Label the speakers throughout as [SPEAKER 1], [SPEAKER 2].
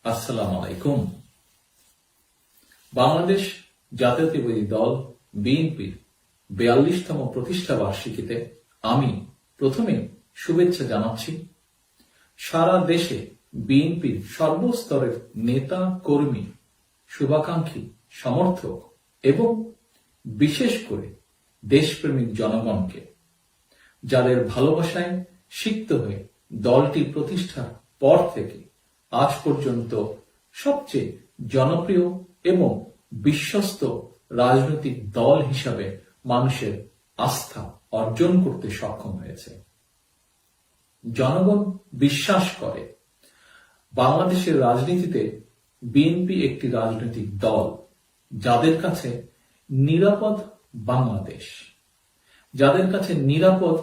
[SPEAKER 1] আসসালামু আলাইকুম। বাংলাদেশ জাতীয়তাবাদী দল বিএনপির 42তম প্রতিষ্ঠা বার্ষিকীতে আমি প্রথমে শুভেচ্ছা জানাচ্ছি সারা দেশে বিএনপির সর্বস্তরের নেতা কর্মী, শুভাকাঙ্ক্ষী, সমর্থক এবং বিশেষ করে দেশপ্রেমিক জনগণকে, যাদের ভালোবাসায় সিক্ত হয়ে দলটি প্রতিষ্ঠার পর থেকে আজ পর্যন্ত সবচেয়ে জনপ্রিয় এবং বিশ্বস্ত রাজনৈতিক দল হিসাবে মানুষের আস্থা অর্জন করতে সক্ষম হয়েছে। জনগণ বিশ্বাস করে বাংলাদেশের রাজনীতিতে বিএনপি একটি রাজনৈতিক দল, যাদের কাছে নিরাপদ বাংলাদেশ, যাদের কাছে নিরাপদ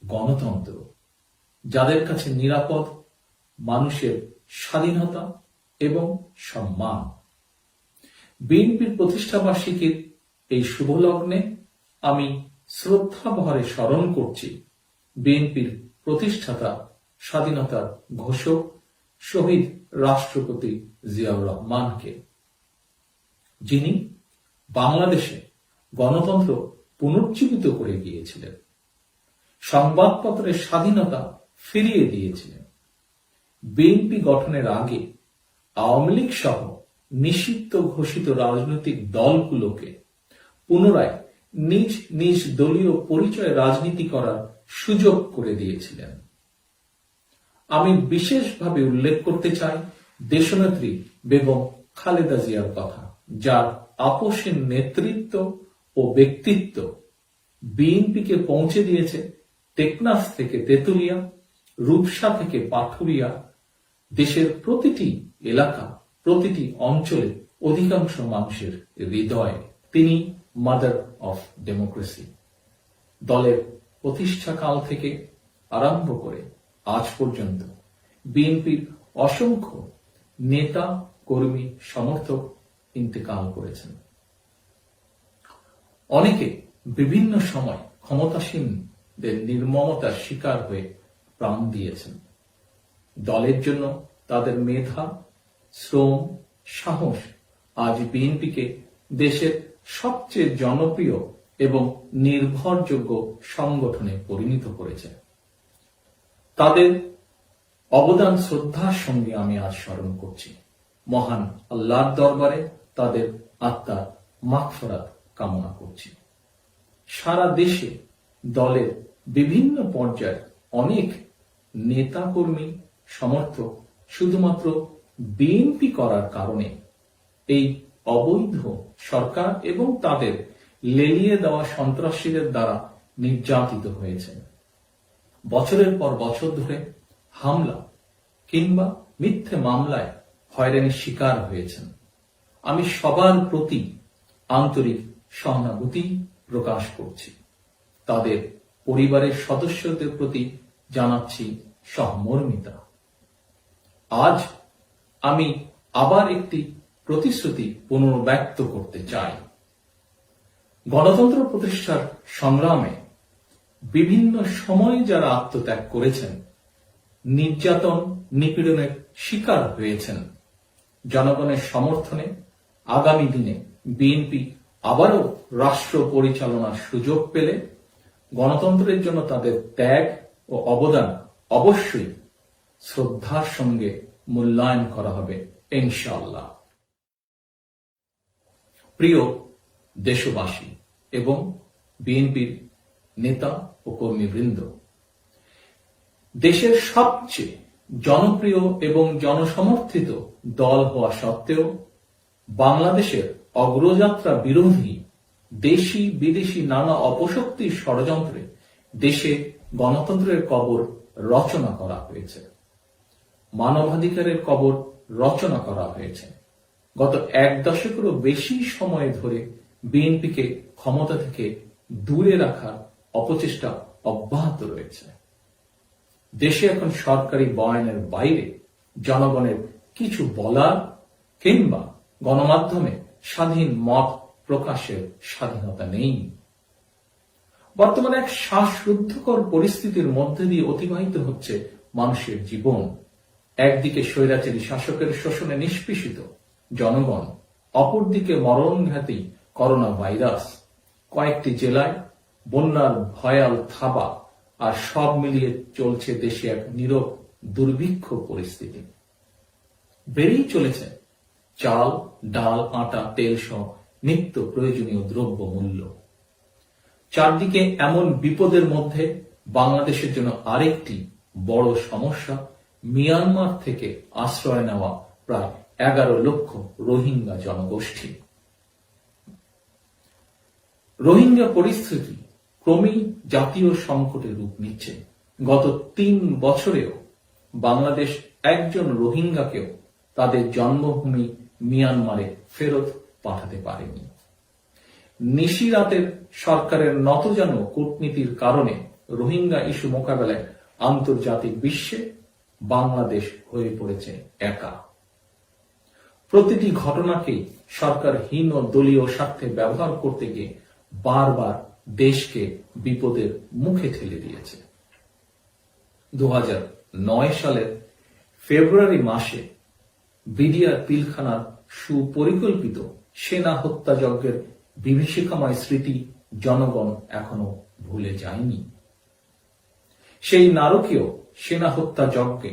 [SPEAKER 1] গণতন্ত্র, যাদের কাছে নিরাপদ মানুষের স্বাধীনতা এবং সম্মান। বিএনপির প্রতিষ্ঠা বার্ষিকীর এই শুভ লগ্নে আমি শ্রদ্ধা ভরে স্মরণ করছি বিএনপির প্রতিষ্ঠাতা, স্বাধীনতার ঘোষক শহীদ রাষ্ট্রপতি জিয়াউর রহমানকে, যিনি বাংলাদেশে গণতন্ত্র পুনর্জীবিত করে গিয়েছিলেন, সংবাদপত্রের স্বাধীনতা ফিরিয়ে দিয়েছিলেন। বিএনপি গঠনের আগে আওয়ামী লীগ সহ নিষিদ্ধ ঘোষিত রাজনৈতিক দলগুলোকে পুনরায় নিজ নিজ দলীয় পরিচয়ে রাজনীতি করার সুযোগ করে দিয়েছিলেন। আমি বিশেষভাবে উল্লেখ করতে চাই দেশনেত্রী বেগম খালেদা জিয়ার কথা, যার আপোষের নেতৃত্ব ও ব্যক্তিত্ব বিএনপিকে পৌঁছে দিয়েছে টেকনাফ থেকে তেতুলিয়া, রূপসা থেকে পাথুরিয়া, দেশের প্রতিটি এলাকা, প্রতিটি অঞ্চলে অধিকাংশ মানুষের হৃদয়ে। তিনি মাদার অফ ডেমোক্রেসি। দলের প্রতিষ্ঠাকাল থেকে আরম্ভ করে আজ পর্যন্ত বিএনপির অসংখ্য নেতা, কর্মী, সমর্থক ইন্তেকাল করেছেন। অনেকে বিভিন্ন সময় ক্ষমতাসীনদের নির্মমতার শিকার হয়ে প্রাণ দিয়েছেন। দলের জন্য তাদের মেধা, শ্রম, সাহস আজ বিএনপিকে দেশের সবচেয়ে জনপ্রিয় এবং নির্ভরযোগ্য সংগঠনে পরিণত করেছে। তাদের অবদান শ্রদ্ধার সঙ্গে আমি আজ স্মরণ করছি। মহান আল্লাহর দরবারে তাদের আত্মার মাগফিরাত কামনা করছি। সারা দেশে দলের বিভিন্ন পর্যায়ে অনেক নেতা, কর্মী, সমর্থক শুধুমাত্র বিএনপি করার কারণে এই অবৈধ সরকার এবং তাদের লেলিয়ে দেওয়া সন্ত্রাসীদের দ্বারা নির্যাতিত হয়েছেন। বছরের পর বছর ধরে হামলা কিংবা মিথ্যে মামলায় হয়রানির শিকার হয়েছেন। আমি সবার প্রতি আন্তরিক সহানুভূতি প্রকাশ করছি। তাদের পরিবারের সদস্যদের প্রতি জানাচ্ছি সহমর্মিতা। আজ আমি আবার একটি প্রতিশ্রুতি পুনর্ব্যক্ত করতে চাই। গণতন্ত্র প্রতিষ্ঠার সংগ্রামে বিভিন্ন সময়ে যারা আত্মত্যাগ করেছেন, নির্যাতন, নিপীড়নের শিকার হয়েছেন, জনগণের সমর্থনে আগামী দিনে বিএনপি আবারও রাষ্ট্র পরিচালনার সুযোগ পেলে গণতন্ত্রের জন্য তাদের ত্যাগ ও অবদান অবশ্যই শ্রদ্ধার সঙ্গে মূল্যায়ন করা হবে ইনশাআল্লাহ। প্রিয় দেশবাসী এবং বিএনপির নেতা ও কর্মীবৃন্দ, দেশের সবচেয়ে জনপ্রিয় এবং জনসমর্থিত দল হওয়া সত্ত্বেও বাংলাদেশের অগ্রযাত্রা বিরোধী দেশি বিদেশি নানা অপশক্তির ষড়যন্ত্রে দেশে গণতন্ত্রের কবর রচনা করা হয়েছে, মানবাধিকারের কবর রচনা করা হয়েছে। গত 1 দশকেরও বেশি সময় ধরে বিএনপিকে ক্ষমতা থেকে দূরে রাখার অপচেষ্টা অব্যাহত রয়েছে। দেশে এখন সরকারি বয়ানের বাইরে জনগণের কিছু বলার কিংবা গণমাধ্যমে স্বাধীন মত প্রকাশের স্বাধীনতা নেই। বর্তমানে এক শ্বাসরুদ্ধকর পরিস্থিতির মধ্যে দিয়ে অতিবাহিত হচ্ছে মানুষের জীবন। একদিকে স্বৈরাচারী শাসকের শোষণে নিষ্পেষিত জনগণ, অপরদিকে মরণঘাতী করোনা ভাইরাস, কয়েকটি জেলায় বন্যার ভয়াল থাবা, আর সব মিলিয়ে চলছে দেশে এক নীরব দুর্ভিক্ষ পরিস্থিতি। বেড়েই চলেছে চাল, ডাল, আটা, তেল সহ নিত্য প্রয়োজনীয় দ্রব্য মূল্য। চারদিকে এমন বিপদের মধ্যে বাংলাদেশের জন্য আরেকটি বড় সমস্যা মিয়ানমার থেকে আশ্রয় নেওয়া প্রায় 11 লক্ষ রোহিঙ্গা জনগোষ্ঠী। রোহিঙ্গা পরিস্থিতি ক্রমেই জাতীয় সংকটের রূপ নিচ্ছে। গত 3 বছরেও বাংলাদেশ একজন রোহিঙ্গাকেও তাদের জন্মভূমি মিয়ানমারে ফেরত পাঠাতে পারেনি। নিশিরাতের সরকারের নতজানু কূটনীতির কারণে রোহিঙ্গা ইস্যু মোকাবেলায় আন্তর্জাতিক বিশ্বে বাংলাদেশ হয়ে পড়েছে একা। প্রতিটি ঘটনাকেই সরকার হীন ও দলীয় স্বার্থে ব্যবহার করতে গিয়ে বারবার দেশকে বিপদের মুখে ঠেলে দিয়েছে। 2009 সালের ফেব্রুয়ারি মাসে বিডিআর পিলখানার সুপরিকল্পিত সেনা হত্যাযজ্ঞের বিভীষিকাময় স্মৃতি জনগণ এখনো ভুলে যায়নি। সেই নারকীয় সেনা হত্যাযজ্ঞে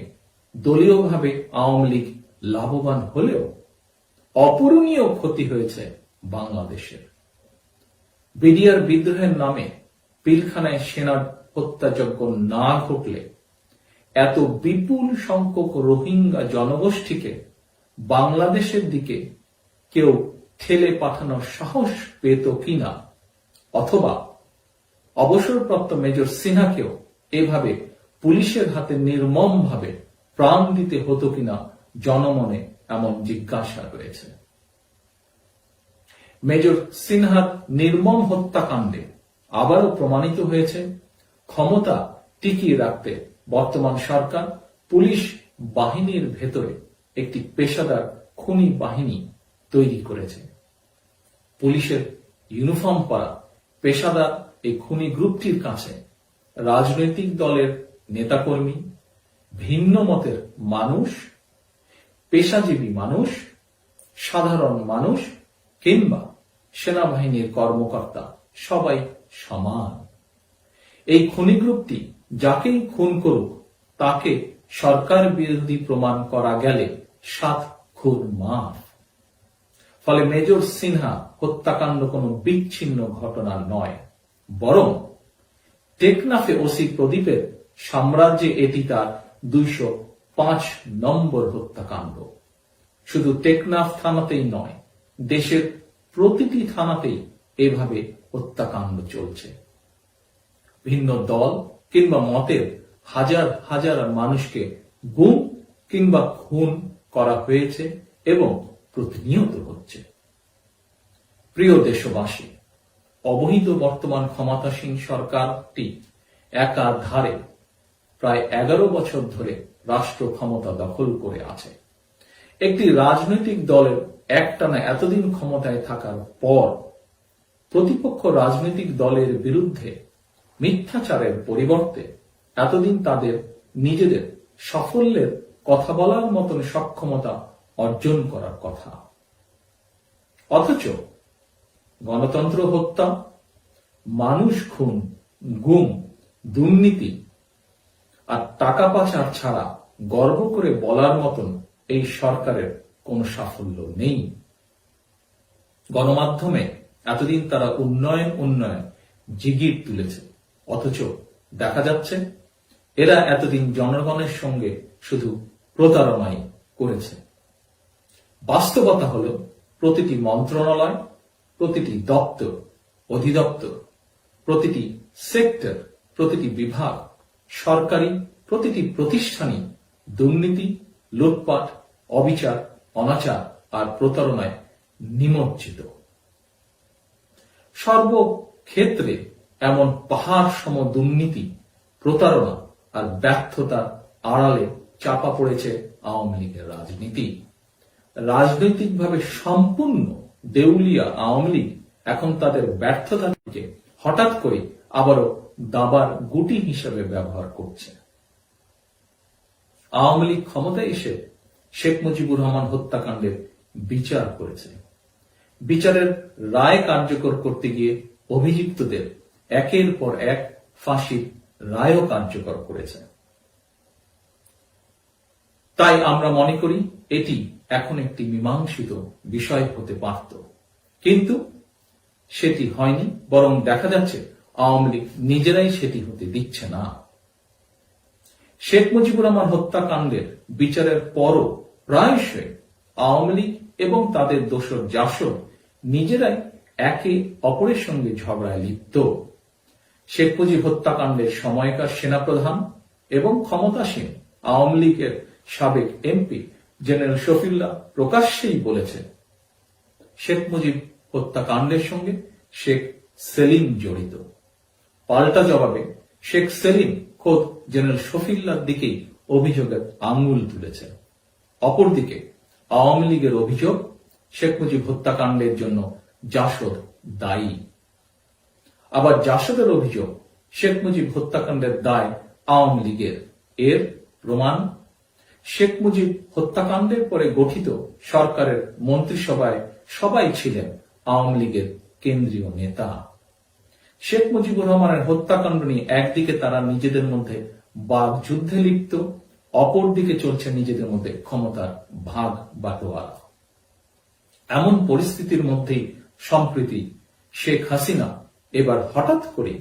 [SPEAKER 1] দলীয়ভাবে আওয়ামী লীগ লাভবান হলেও অপূরণীয় ক্ষতি হয়েছে বাংলাদেশের। বিডিআর বিদ্রোহের নামে পিলখানায় সেনা হত্যাযজ্ঞ না ঘটলে এত বিপুল সংখ্যক রোহিঙ্গা জনগোষ্ঠীকে বাংলাদেশের দিকে কেউ ঠেলে পাঠানোর সাহস পেত কিনা, অথবা অবসরপ্রাপ্ত মেজর সিনহাকেও এভাবে পুলিশের হাতে নির্মমভাবে প্রাণ দিতে হতো কিনা জনমনে এমন জিজ্ঞাসা রয়েছে। মেজর সিনহার নির্মম হত্যাকাণ্ডে আবারও প্রমাণিত হয়েছে ক্ষমতা টিকিয়ে রাখতে বর্তমান সরকার পুলিশ বাহিনীর ভেতরে একটি পেশাদার খুনি বাহিনী তৈরি করেছে। পুলিশের ইউনিফর্ম পরা পেশাদার এই খুনি গ্রুপটির কাছে রাজনৈতিক দলের নেতাকর্মী, ভিন্ন মতের মানুষ, পেশাজীবী মানুষ, সাধারণ মানুষ কিংবা সেনাবাহিনীর কর্মকর্তা সবাই সমান। এই খুনি গ্রুপটি যাকেই খুন করুক তাকে সরকার বিরোধী প্রমাণ করা গেলে 7 খুন মাফ। ফলে মেজর সিনহা হত্যাকাণ্ড কোনো বিচ্ছিন্ন ঘটনা নয়, বরং টেকনাফে ওসি প্রদীপের সাম্রাজ্যে এটি তার 205 নম্বর হত্যাকাণ্ড। শুধু টেকনাফ থানাতেই নয়, দেশের প্রতিটি থানাতেই এভাবে হত্যাকাণ্ড চলছে। ভিন্ন দল কিংবা মতের হাজার হাজার মানুষকে গুম কিংবা খুন করা হয়েছে এবং প্রতিনিয়ত হচ্ছে। প্রিয় দেশবাসী, অবহিত বর্তমান ক্ষমতাসীন সরকারটি একাধারে প্রায় 11 বছর ধরে রাষ্ট্র ক্ষমতা দখল করে আছে। একটি রাজনৈতিক দলের একটানা এতদিন ক্ষমতায় থাকার পর প্রতিপক্ষ রাজনৈতিক দলের বিরুদ্ধে মিথ্যাচারের পরিবর্তে এতদিন তাদের নিজেদের সাফল্যের কথা বলার মতন সক্ষমতা অর্জন করার কথা। অথচ গণতন্ত্র হত্যা, মানুষ খুন, গুম, দুর্নীতি আর টাকা পাচার ছাড়া গর্ব করে বলার মতন এই সরকারের কোনো সাফল্য নেই। গণমাধ্যমে এতদিন তারা উন্নয়ন জিগির তুলেছে, অথচ দেখা যাচ্ছে এরা এতদিন জনগণের সঙ্গে শুধু প্রতারণাই করেছে। বাস্তবতা হল প্রতিটি মন্ত্রণালয়, প্রতিটি দপ্তর, অধিদপ্তর, প্রতিটি সেক্টর, প্রতিটি বিভাগ, সরকারি প্রতিটি প্রতিষ্ঠানই দুর্নীতি, লুটপাট, অবিচার, অনাচার আর প্রতারণায় নিমজ্জিত। সর্বক্ষেত্রে এমন পাহাড় সম দুর্নীতি, প্রতারণা আর ব্যর্থতার আড়ালে চাপা পড়েছে আওয়ামী লীগের রাজনীতি। রাজনৈতিকভাবে সম্পূর্ণ দেউলিয়া আওয়ামী লীগ এখন তাদের ব্যর্থতাকে হঠাৎ করে আবারও দাবার গুটি হিসেবে ব্যবহার করছে। আওয়ামী লীগ ক্ষমতায় এসে শেখ মুজিবুর রহমান হত্যাকাণ্ডের বিচার করেছে। বিচারের রায় কার্যকর করতে গিয়ে অভিযুক্তদের একের পর এক ফাঁসির রায়ও কার্যকর করেছে। তাই আমরা মনে করি এটি এখন একটি মীমাংসিত বিষয় হতে পারত, কিন্তু সেটি হয়নি, বরং দেখা যাচ্ছে আওয়ামী লীগ নিজেরাই সেটি হতে দিচ্ছে না। শেখ মুজিবুর রহমান হত্যাকাণ্ডের বিচারের পরও প্রায়শই আওয়ামী লীগ এবং তাদের দোসর জাসদ নিজেরাই একে অপরের সঙ্গে ঝগড়ায় লিপ্ত। শেখ মুজিব হত্যাকাণ্ডের সময়কার সেনাপ্রধান এবং ক্ষমতাসীন আওয়ামী লীগের সাবেক এমপি জেনারেল শফিউল্লাহ প্রকাশ্যেই বলেছেন শেখ মুজিব হত্যাকাণ্ডের সঙ্গে শেখ সেলিম জড়িত। পাল্টা জবাবে শেখ সেলিম খোদ জেনারেল শফিউল্লাহর দিকেই অভিযোগের আঙ্গুল তুলেছেন। অপরদিকে আওয়ামী লীগের অভিযোগ শেখ মুজিব হত্যাকাণ্ডের জন্য জাসদ দায়ী। আবার জাসদের অভিযোগ শেখ মুজিব হত্যাকাণ্ডের দায় আওয়ামী লীগের। এর প্রমাণ শেখ মুজিব হত্যাকাণ্ডের পরে গঠিত সরকারের মন্ত্রিসভায় সবাই ছিলেন আওয়ামী লীগের কেন্দ্রীয় নেতা। শেখ মুজিবুর রহমানের হত্যাকাণ্ড নিয়ে একদিকে তারা নিজেদের মধ্যে বাকযুদ্ধে লিপ্ত, অপরদিকে চলছে নিজেদের মধ্যে ক্ষমতার ভাগ বাটোয়ারা। এমন পরিস্থিতির মধ্যেই সম্প্রতি শেখ হাসিনা এবার হঠাৎ করে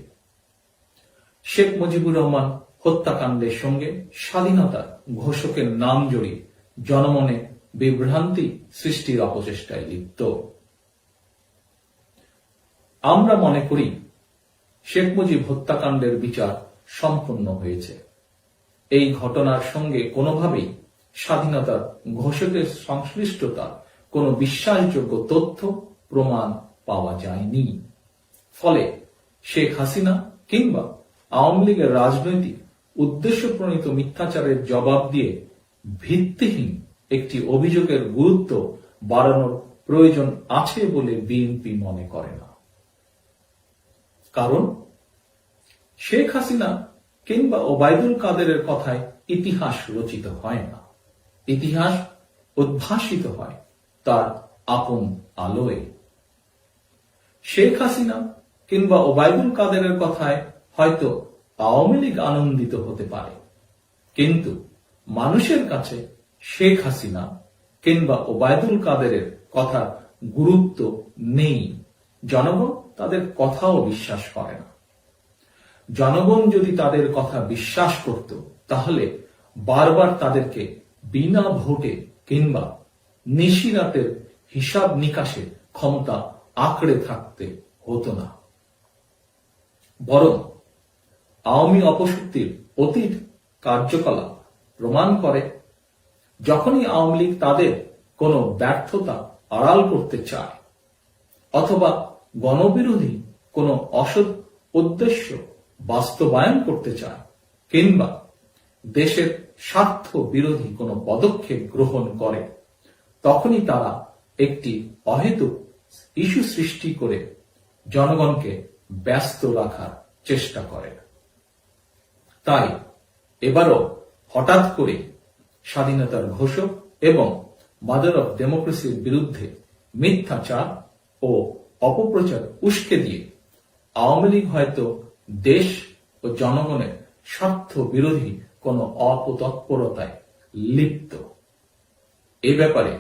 [SPEAKER 1] শেখ মুজিবুর রহমান হত্যাকাণ্ডের সঙ্গে স্বাধীনতার ঘোষকের নাম জড়িয়ে জনমনে বিভ্রান্তি সৃষ্টির অপচেষ্টায় লিপ্ত। আমরা মনে করি শেখ মুজিব হত্যাকাণ্ডের বিচার সম্পন্ন হয়েছে। এই ঘটনার সঙ্গে কোনোভাবেই স্বাধীনতার ঘোষকের সংশ্লিষ্টতা কোনো বিশ্বাসযোগ্য তথ্য প্রমাণ পাওয়া যায়নি। ফলে শেখ হাসিনা কিংবা আওয়ামী লীগের রাজনৈতিক উদ্দেশ্য প্রণীত মিথ্যাচারের জবাব দিয়ে ভিত্তিহীন একটি অভিযোগের গুরুত্ব বাড়ানোর প্রয়োজন আছে বলে বিএনপি মনে করে না। কারণ শেখ হাসিনা কিংবা ওবায়দুল কাদেরের কথায় ইতিহাস রচিত হয় না, ইতিহাস উদ্ভাসিত হয় তার আপন আলোয়। শেখ হাসিনা কিংবা ওবায়দুল কাদেরের কথায় হয়তো আওয়ামী লীগ আনন্দিত হতে পারে, কিন্তু মানুষের কাছে শেখ হাসিনা কিংবা ওবায়দুল কাদেরের কথার গুরুত্ব নেই। জনগণ তাদের কথাও বিশ্বাস করে না। জনগণ যদি তাদের কথা বিশ্বাস করত, তাহলে বারবার তাদেরকে বিনা ভোটে কিংবা নিশিরাতের হিসাব নিকাশে ক্ষমতা আঁকড়ে থাকতে হতো না। বরং আওয়ামী অপশক্তির অতীত কার্যকলাপ প্রমাণ করে, যখনই আওয়ামী লীগ তাদের কোনো ব্যর্থতা আড়াল করতে চায় অথবা গণবিরোধী কোনো অসৎ উদ্দেশ্য বাস্তবায়ন করতে চায় কিংবা দেশের স্বার্থ বিরোধী কোনো পদক্ষেপ গ্রহণ করে, তখনই তারা একটি অহেতুক ইস্যু সৃষ্টি করে জনগণকে ব্যস্ত রাখার চেষ্টা করে। তাই এবারও হঠাৎ করে স্বাধীনতার ঘোষক এবং মাদার অফ ডেমোক্রেসির বিরুদ্ধে মিথ্যাচার ও অপপ্রচার উস্কে দিয়ে আওয়ামী লীগ হয়তো দেশ ও জনগণের স্বার্থ বিরোধী কোনো অপতৎপরতায় লিপ্ত। এ ব্যাপারে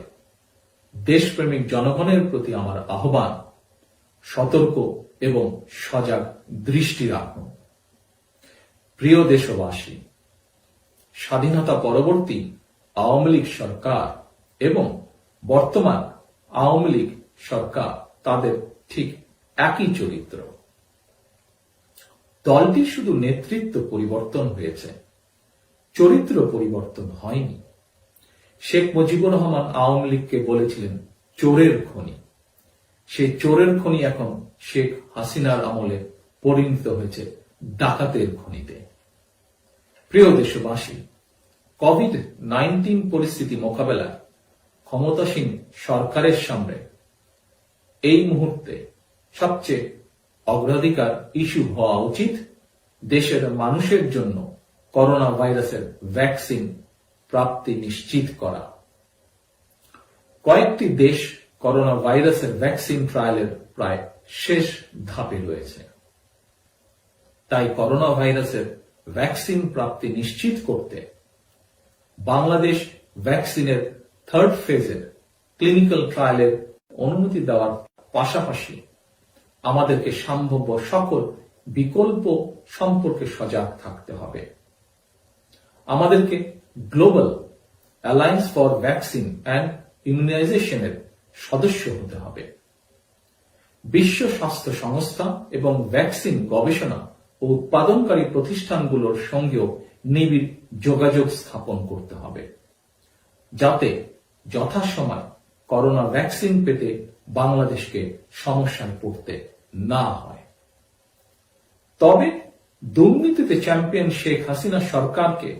[SPEAKER 1] দেশপ্রেমিক জনগণের প্রতি আমার আহ্বান, সতর্ক এবং সজাগ দৃষ্টি রাখুন। প্রিয় দেশবাসী, স্বাধীনতা পরবর্তী আওয়ামী লীগ সরকার এবং বর্তমান আওয়ামী লীগ সরকার তাদের ঠিক একই চরিত্র। দলটির শুধু নেতৃত্ব পরিবর্তন হয়েছে, চরিত্র পরিবর্তন হয়নি। শেখ মুজিবুর রহমান আওয়ামী লীগকে বলেছিলেন চোরের খনি। সেই চোরের খনি এখন শেখ হাসিনার আমলে পরিণত হয়েছে ডাকাতের খনিতে। প্রিয় দেশবাসী, কোভিড-19 পরিস্থিতি মোকাবেলায় ক্ষমতাসীন সরকারের সামনে এই মুহূর্তে সবচেয়ে অগ্রাধিকার ইস্যু হওয়া উচিত দেশের মানুষের জন্য করোনা ভাইরাসের ভ্যাকসিন প্রাপ্তি নিশ্চিত করা। কয়েকটি দেশ করোনা ভাইরাসের ভ্যাকসিন ট্রায়ালের প্রায় শেষ ধাপে রয়েছে। তাই করোনা ভাইরাসের ভ্যাকসিন প্রাপ্তি নিশ্চিত করতে বাংলাদেশ ভ্যাকসিনের থার্ড ফেজের ক্লিনিক্যাল ট্রায়ালের অনুমতি দেওয়ার পাশাপাশি আমাদেরকে সম্ভাব্য সকল বিকল্প সম্পর্কে সজাগ থাকতে হবে। আমাদেরকে global alliance for vaccine and ইমিউনাইজেশনের সদস্য হতে হবে। বিশ্ব স্বাস্থ্য সংস্থা এবং ভ্যাকসিন গবেষণা ও উৎপাদনকারী প্রতিষ্ঠানগুলোর সঙ্গেও নিবিড় যোগাযোগ স্থাপন করতে হবে, যাতে যথাসময় করোনা ভ্যাকসিন পেতে বাংলাদেশকে সমস্যায় পড়তে না হয়। তবে দুর্নীতিতে চ্যাম্পিয়ন শেখ হাসিনা সরকারকে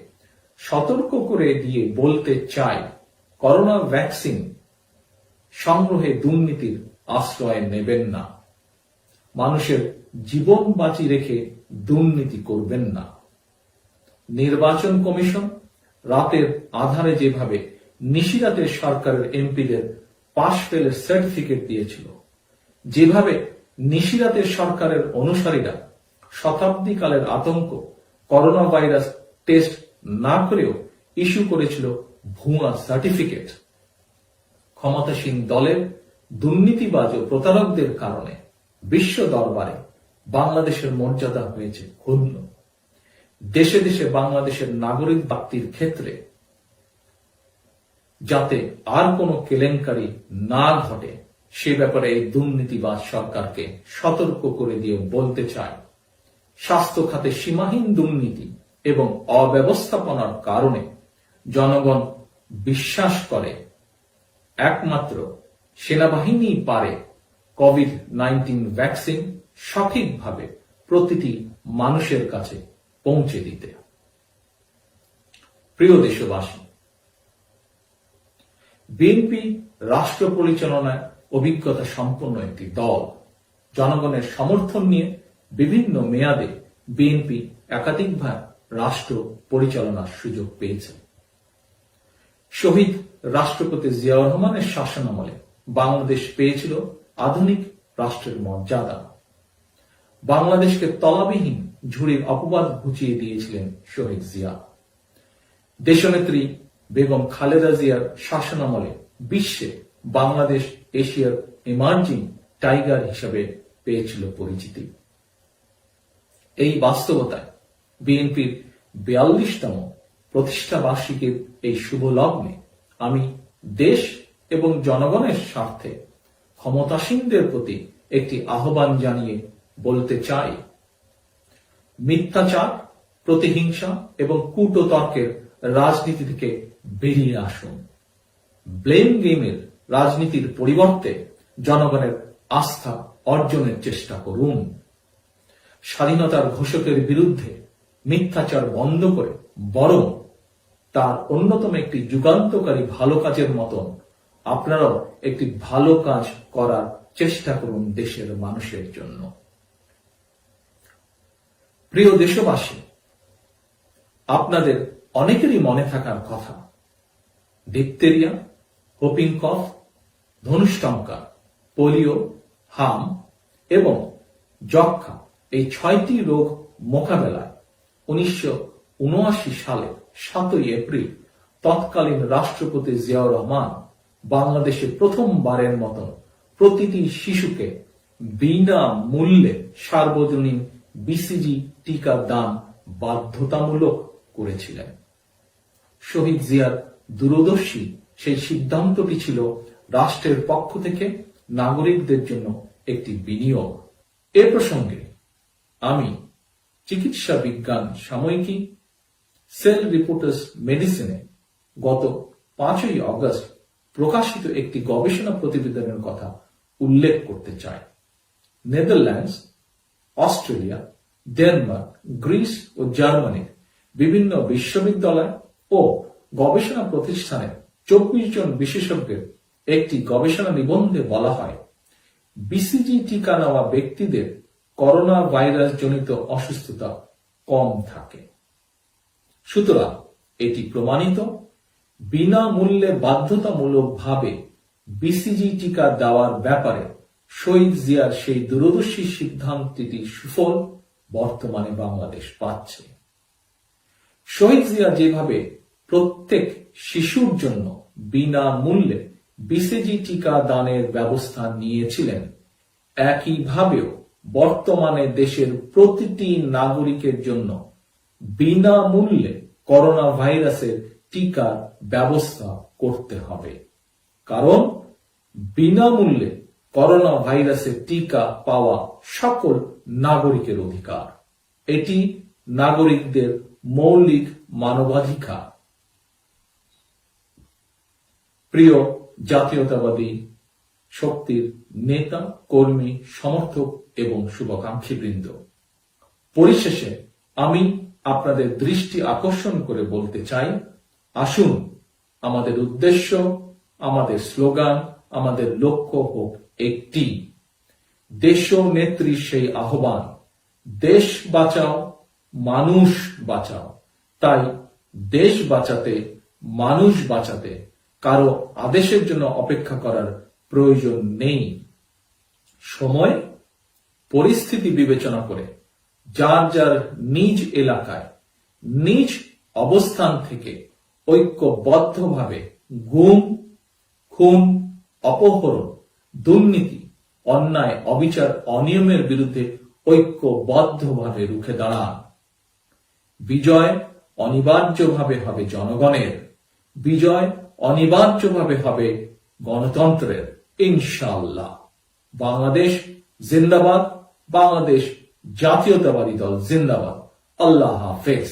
[SPEAKER 1] সতর্ক করে দিয়ে বলতে চাই, করোনা ভ্যাকসিন সংগ্রহে দুর্নীতির আশ্রয় নেবেন না। মানুষের জীবন বাঁচি রেখে দুর্নীতি করবেন না। নির্বাচন কমিশন রাতের আধারে যেভাবে নিশিরাতের সরকারের এমপিদের পাশ ফেলের সার্টিফিকেট দিয়েছিল, যেভাবে নিশিরাতের সরকারের অনুসারীরা শতাব্দীকালের আতঙ্ক করোনা ভাইরাস টেস্ট না করেও ইস্যু করেছিল ভুয়া সার্টিফিকেট, ক্ষমতাসীন দলের দুর্নীতিবাজ ও প্রতারকদের কারণে বিশ্ব দরবারে বাংলাদেশের মর্যাদা হয়েছে ক্ষুণ্ণ। দেশে দেশে বাংলাদেশের নাগরিক প্রাপ্তির ক্ষেত্রে যাতে আর কোনো কেলেঙ্কারি না ঘটে সে ব্যাপারে এই দুর্নীতিবাজ সরকারকে সতর্ক করে দিয়ে বলতে চাই, স্বাস্থ্য খাতে সীমাহীন দুর্নীতি এবং অব্যবস্থাপনার কারণে জনগণ বিশ্বাস করে একমাত্র সেনাবাহিনী পারে কোভিড-19 ভ্যাকসিন সঠিকভাবে প্রতিটি মানুষের কাছে পৌঁছে দিতে। প্রিয় দেশবাসী, বিএনপি রাষ্ট্র পরিচালনায় অভিজ্ঞতা সম্পন্ন একটি দল। জনগণের সমর্থন নিয়ে বিভিন্ন মেয়াদে বিএনপি একাধিকবার রাষ্ট্র পরিচালনার সুযোগ পেয়েছে। শহীদ রাষ্ট্রপতি জিয়াউর রহমানের শাসনামলে বাংলাদেশ পেয়েছিল আধুনিক রাষ্ট্রের মর্যাদা। বাংলাদেশকে তলাবিহীন ঝুড়ির অপবাদ ঘুচিয়ে দিয়েছিলেন শহীদ জিয়া। দেশনেত্রী বেগম খালেদা জিয়ার শাসনামলে বিশ্বে বাংলাদেশ এশিয়ার ইমার্জিং টাইগার হিসেবে পেয়েছিল পরিচিতি। এই বাস্তবতায় বিএনপির 42তম প্রতিষ্ঠা বার্ষিকীর এই শুভ লগ্নে আমি দেশ এবং জনগণের স্বার্থে ক্ষমতাসীনদের প্রতি একটি আহ্বান জানিয়ে বলতে চাই, মিথ্যাচার, প্রতিহিংসা এবং কূটতর্কের রাজনীতি থেকে বেরিয়ে আসুন। ব্লেম গেমের রাজনীতির পরিবর্তে জনগণের আস্থা অর্জনের চেষ্টা করুন। স্বাধীনতার ঘোষকের বিরুদ্ধে মিথ্যাচার বন্ধ করে বরং তার অন্যতম একটি যুগান্তকারী ভালো কাজের মতন আপনারাও একটি ভালো কাজ করার চেষ্টা করুন দেশের মানুষের জন্য। প্রিয় দেশবাসী, আপনাদের অনেকেরই মনে থাকার কথা, ডিপথেরিয়া, হোপিং কফ, ধনুষ্টঙ্কা, পোলিও, হাম এবং যক্ষ্মা এই 6টি রোগ মোকাবেলায় 1979 সালের 7 এপ্রিল তৎকালীন রাষ্ট্রপতি জিয়াউর রহমান বাংলাদেশে প্রথমবারের মতো প্রতিটি শিশুকে বিনামূল্যে সার্বজনীন বিসিজি টিকা দান বাধ্যতামূলক করেছিলেন। শহীদ জিয়ার দূরদর্শী সেই সিদ্ধান্তটি ছিল রাষ্ট্রের পক্ষ থেকে নাগরিকদের জন্য একটি বিনিয়োগ। এ প্রসঙ্গে আমি চিকিৎসা বিজ্ঞান সাময়িকী সেল রিপোর্টার্স মেডিসিনে গত 5 অগস্ট প্রকাশিত একটি গবেষণা প্রতিবেদনের কথা উল্লেখ করতে চাই। নেদারল্যান্ডস, অস্ট্রেলিয়া, ডেনমার্ক, গ্রিস ও জার্মানির বিভিন্ন বিশ্ববিদ্যালয় ও গবেষণা প্রতিষ্ঠানের 24 জন বিশেষজ্ঞের একটি গবেষণা নিবন্ধে বলা হয়, বিসিজি টিকা নেওয়া ব্যক্তিদের করোনা ভাইরাস জনিত অসুস্থতা কম থাকে। সুতরাং এটি প্রমাণিত বিনামূল্যে বাধ্যতামূলকভাবে বিসিজি টিকা দেওয়ার ব্যাপারে শহীদ জিয়ার সেই দূরদর্শী সিদ্ধান্তটির সুফল বর্তমানে বাংলাদেশ পাচ্ছে। শহীদ জিয়া যেভাবে প্রত্যেক শিশুর জন্য বিনামূল্যে বিসিজি টিকা দানের ব্যবস্থা নিয়েছিলেন, একইভাবেও বর্তমানে দেশের প্রতিটি নাগরিকের জন্য বিনামূল্যে করোনা ভাইরাসের টিকার ব্যবস্থা করতে হবে। কারণ বিনামূল্যে করোনা ভাইরাসের টিকা পাওয়া সকল নাগরিকের অধিকার। এটি নাগরিকদের মৌলিক মানবাধিকার। প্রিয় জাতীয়তাবাদী শক্তির নেতা, কর্মী, সমর্থক এবং শুভাকাঙ্ক্ষীবৃন্দ, পরিশেষে আমি আপনাদের দৃষ্টি আকর্ষণ করে বলতে চাই, আসুন আমাদের উদ্দেশ্য, আমাদের স্লোগান, আমাদের লক্ষ্য হোক একটি। দেশ নেত্রী সেই আহ্বান, দেশ বাঁচাও, মানুষ বাঁচাও। তাই দেশ বাঁচাতে, মানুষ বাঁচাতে কারো আদেশের জন্য অপেক্ষা করার প্রয়োজন নেই। সময় পরিস্থিতি বিবেচনা করে যার যার নিজ এলাকায় নিজ অবস্থান থেকে ঐক্যবদ্ধভাবে গুম, খুন, অপহরণ, দুর্নীতি, অন্যায়, অবিচার, অনিয়মের বিরুদ্ধে ঐক্যবদ্ধভাবে রুখে দাঁড়ান। বিজয় অনিবার্যভাবে হবে জনগণের, বিজয় অনিবার্যভাবে হবে গণতন্ত্রের, ইনশাআল্লাহ। বাংলাদেশ জিন্দাবাদ, বাংলাদেশ জাতীয়তাবাদী দল জিন্দাবাদ। আল্লাহ হাফেজ।